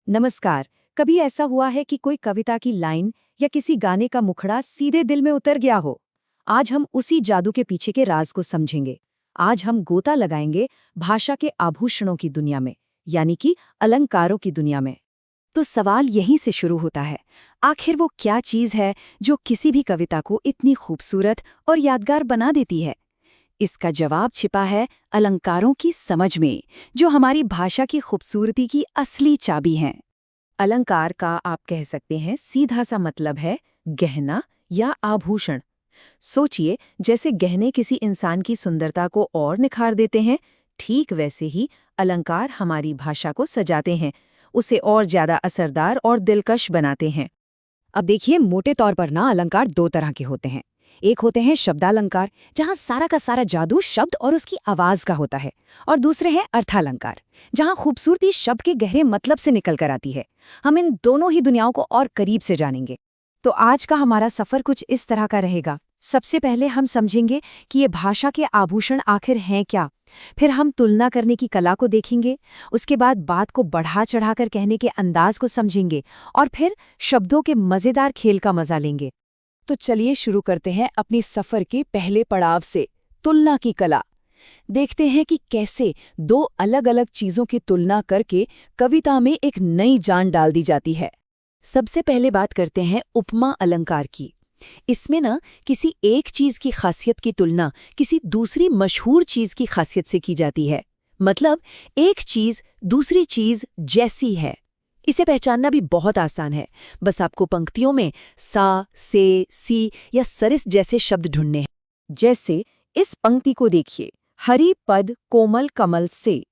नमस्कार। कभी ऐसा हुआ है कि कोई कविता की लाइन या किसी गाने का मुखड़ा सीधे दिल में उतर गया हो? आज हम उसी जादू के पीछे के राज को समझेंगे। आज हम गोता लगाएंगे भाषा के आभूषणों की दुनिया में, यानी कि अलंकारों की दुनिया में। तो सवाल यहीं से शुरू होता है, आखिर वो क्या चीज है जो किसी भी कविता को इतनी खूबसूरत और यादगार बना देती है? इसका जवाब छिपा है अलंकारों की समझ में, जो हमारी भाषा की खूबसूरती की असली चाबी हैं। अलंकार का आप कह सकते हैं सीधा सा मतलब है गहना या आभूषण। सोचिए, जैसे गहने किसी इंसान की सुंदरता को और निखार देते हैं, ठीक वैसे ही अलंकार हमारी भाषा को सजाते हैं, उसे और ज्यादा असरदार और दिलकश बनाते हैं। अब देखिए, मोटे तौर पर ना अलंकार दो तरह के होते हैं। एक होते हैं शब्दालंकार, जहाँ सारा का सारा जादू शब्द और उसकी आवाज का होता है, और दूसरे हैं अर्थालंकार, जहाँ खूबसूरती शब्द के गहरे मतलब से निकल कर आती है। हम इन दोनों ही दुनियाओं को और करीब से जानेंगे। तो आज का हमारा सफर कुछ इस तरह का रहेगा। सबसे पहले हम समझेंगे कि ये भाषा के आभूषण आखिर हैं क्या। फिर हम तुलना करने की कला को देखेंगे। उसके बाद बात को बढ़ा चढ़ाकर कहने के अंदाज को समझेंगे, और फिर शब्दों के मजेदार खेल का मजा लेंगे। तो चलिए शुरू करते हैं अपनी सफर के पहले पड़ाव से, तुलना की कला। देखते हैं कि कैसे दो अलग अलग चीजों की तुलना करके कविता में एक नई जान डाल दी जाती है। सबसे पहले बात करते हैं उपमा अलंकार की। इसमें ना किसी एक चीज की खासियत की तुलना किसी दूसरी मशहूर चीज की खासियत से की जाती है। मतलब एक चीज दूसरी चीज जैसी है। इसे पहचानना भी बहुत आसान है। बस आपको पंक्तियों में सा, से, सी या सरिस जैसे शब्द ढूंढने हैं। जैसे इस पंक्ति को देखिए, हरि पद कोमल कमल से।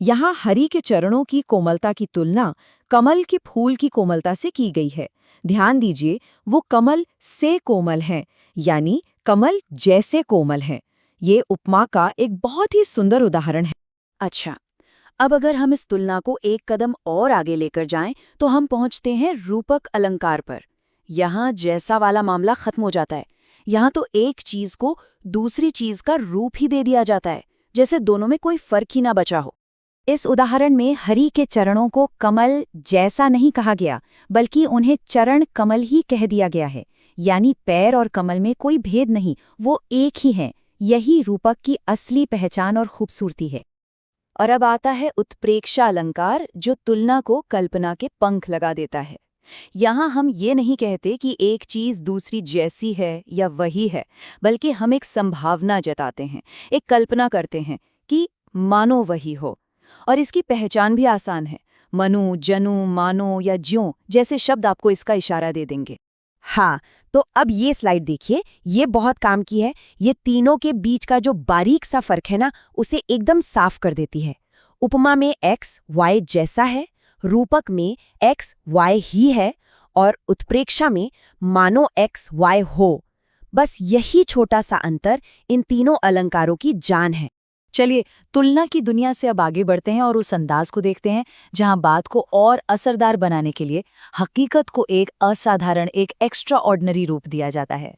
यहाँ हरि के चरणों की कोमलता की तुलना कमल के फूल की कोमलता से की गई है। ध्यान दीजिए, वो कमल से कोमल हैं, यानी कमल जैसे कोमल हैं। ये उपमा का एक बहुत ही सुंदर उदाहरण है। अच्छा, अब अगर हम इस तुलना को एक कदम और आगे लेकर जाएं, तो हम पहुंचते हैं रूपक अलंकार पर। यहाँ जैसा वाला मामला खत्म हो जाता है। यहाँ तो एक चीज को दूसरी चीज का रूप ही दे दिया जाता है, जैसे दोनों में कोई फर्क ही ना बचा हो। इस उदाहरण में हरि के चरणों को कमल जैसा नहीं कहा गया, बल्कि उन्हें चरण कमल ही कह दिया गया है। यानी पैर और कमल में कोई भेद नहीं, वो एक ही हैं। यही रूपक की असली पहचान और खूबसूरती है। और अब आता है उत्प्रेक्षा अलंकार, जो तुलना को कल्पना के पंख लगा देता है। यहाँ हम ये नहीं कहते कि एक चीज दूसरी जैसी है या वही है, बल्कि हम एक संभावना जताते हैं, एक कल्पना करते हैं कि मानो वही हो। और इसकी पहचान भी आसान है। मनु, जनु, मानो या ज्यों जैसे शब्द आपको इसका इशारा दे देंगे। हाँ, तो अब ये स्लाइड देखिए, ये बहुत काम की है। ये तीनों के बीच का जो बारीक सा फर्क है ना, उसे एकदम साफ कर देती है। उपमा में x, y जैसा है, रूपक में x, y ही है, और उत्प्रेक्षा में मानो x, y हो। बस यही छोटा सा अंतर इन तीनों अलंकारों की जान है। चलिए, तुलना की दुनिया से अब आगे बढ़ते हैं और उस अंदाज को देखते हैं जहां बात को और असरदार बनाने के लिए हकीकत को एक असाधारण, एक एक्स्ट्रा ऑर्डिनरी रूप दिया जाता है।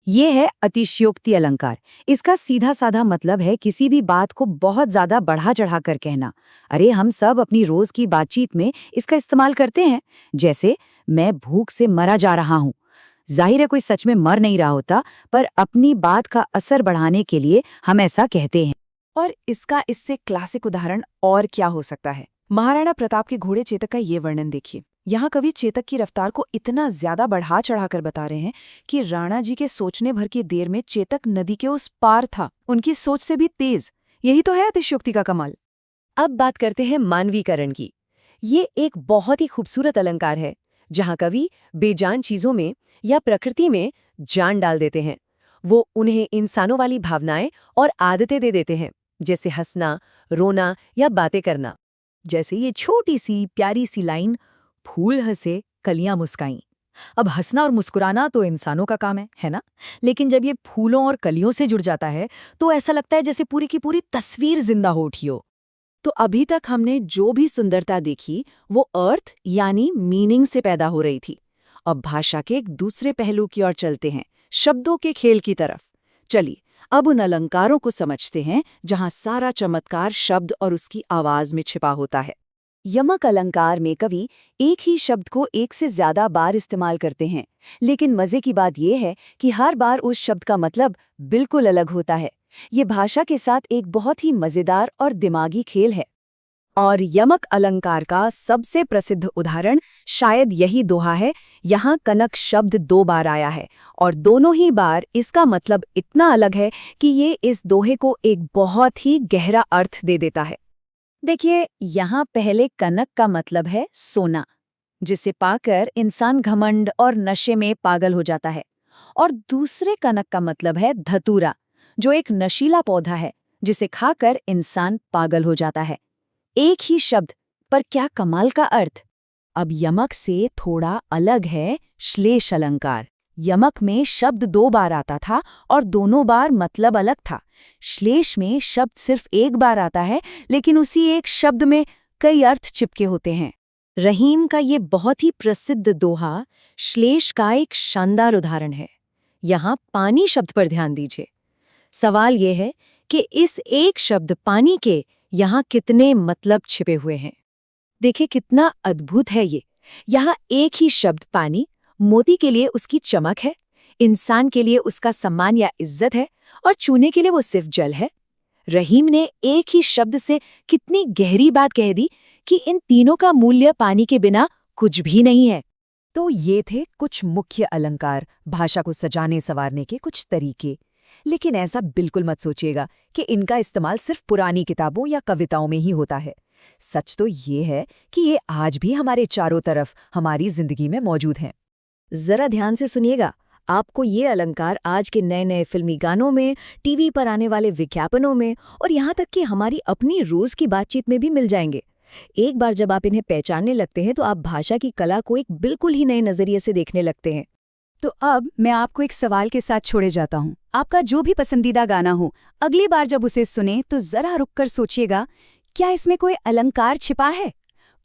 ये है अतिशयोक्ति अलंकार। इसका सीधा साधा मतलब है किसी भी बात को बहुत ज्यादा बढ़ा चढ़ा कर कहना। अरे, हम सब अपनी रोज की बातचीत में इसका इस्तेमाल करते हैं। जैसे, मैं भूख से मरा जा रहा हूँ। जाहिर है कोई सच में मर नहीं रहा होता, पर अपनी बात का असर बढ़ाने के लिए हम ऐसा कहते हैं। और इसका इससे क्लासिक उदाहरण और क्या हो सकता है? महाराणा प्रताप के घोड़े चेतक का ये वर्णन देखिए। यहाँ कवि चेतक की रफ्तार को इतना ज्यादा बढ़ा चढ़ाकर बता रहे हैं कि राणा जी के सोचने भर की देर में चेतक नदी के उस पार था, उनकी सोच से भी तेज। यही तो है अतिशयोक्ति का कमाल। अब बात करते हैं मानवीकरण की। ये एक बहुत ही खूबसूरत अलंकार है, जहाँ कवि बेजान चीजों में या प्रकृति में जान डाल देते हैं। वो उन्हें इंसानों वाली भावनाएं और आदतें दे देते हैं, जैसे हंसना, रोना या बातें करना। जैसे ये छोटी सी प्यारी सी लाइन, फूल हंसे कलियां मुस्काईं। अब हंसना और मुस्कुराना तो इंसानों का काम है ना? लेकिन जब ये फूलों और कलियों से जुड़ जाता है, तो ऐसा लगता है जैसे पूरी की पूरी तस्वीर जिंदा हो उठी हो। तो अभी तक हमने जो भी सुंदरता देखी, वो अर्थ यानी मीनिंग से पैदा हो रही थी। अब भाषा के एक दूसरे पहलू की ओर चलते हैं, शब्दों के खेल की तरफ। चलिए, अब उन अलंकारों को समझते हैं जहां सारा चमत्कार शब्द और उसकी आवाज में छिपा होता है। यमक अलंकार में कवि एक ही शब्द को एक से ज्यादा बार इस्तेमाल करते हैं, लेकिन मजे की बात यह है कि हर बार उस शब्द का मतलब बिल्कुल अलग होता है। ये भाषा के साथ एक बहुत ही मजेदार और दिमागी खेल है। और यमक अलंकार का सबसे प्रसिद्ध उदाहरण शायद यही दोहा है। यहाँ कनक शब्द 2 बार आया है और दोनों ही बार इसका मतलब इतना अलग है कि ये इस दोहे को एक बहुत ही गहरा अर्थ दे देता है। देखिए, यहाँ पहले कनक का मतलब है सोना, जिसे पाकर इंसान घमंड और नशे में पागल हो जाता है। और दूसरे कनक का मतलब है धतूरा, जो एक नशीला पौधा है जिसे खाकर इंसान पागल हो जाता है। एक ही शब्द, पर क्या कमाल का अर्थ। अब यमक से थोड़ा अलग है श्लेष अलंकार। यमक में शब्द 2 बार आता था और दोनों बार मतलब अलग था। श्लेष में शब्द सिर्फ 1 बार आता है, लेकिन उसी एक शब्द में कई अर्थ चिपके होते हैं। रहीम का ये बहुत ही प्रसिद्ध दोहा श्लेष का एक शानदार उदाहरण है। यहाँ पानी शब्द पर ध्यान दीजिए। सवाल ये है कि इस एक शब्द पानी के यहाँ कितने मतलब छिपे हुए हैं। देखिए कितना अद्भुत है ये। यहाँ एक ही शब्द पानी, मोती के लिए उसकी चमक है, इंसान के लिए उसका सम्मान या इज्जत है, और चूने के लिए वो सिर्फ जल है। रहीम ने एक ही शब्द से कितनी गहरी बात कह दी कि इन तीनों का मूल्य पानी के बिना कुछ भी नहीं है। तो ये थे कुछ मुख्य अलंकार, भाषा को सजाने संवारने के कुछ तरीके। लेकिन ऐसा बिल्कुल मत सोचिएगा कि इनका इस्तेमाल सिर्फ पुरानी किताबों या कविताओं में ही होता है। सच तो ये है कि ये आज भी हमारे चारों तरफ हमारी जिंदगी में मौजूद हैं। जरा ध्यान से सुनिएगा, आपको ये अलंकार आज के नए नए फिल्मी गानों में, टीवी पर आने वाले विज्ञापनों में और यहाँ तक कि हमारी अपनी रोज की बातचीत में भी मिल जाएंगे। एक बार जब आप इन्हें पहचानने लगते हैं तो आप भाषा की कला को एक बिल्कुल ही नए नजरिए से देखने लगते हैं। तो अब मैं आपको एक सवाल के साथ छोड़े जाता हूँ। आपका जो भी पसंदीदा गाना हो, अगली बार जब उसे सुने तो जरा रुककर सोचिएगा, क्या इसमें कोई अलंकार छिपा है?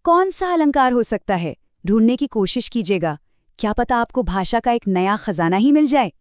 कौन सा अलंकार हो सकता है? ढूंढने की कोशिश कीजिएगा। क्या पता आपको भाषा का एक नया खजाना ही मिल जाए।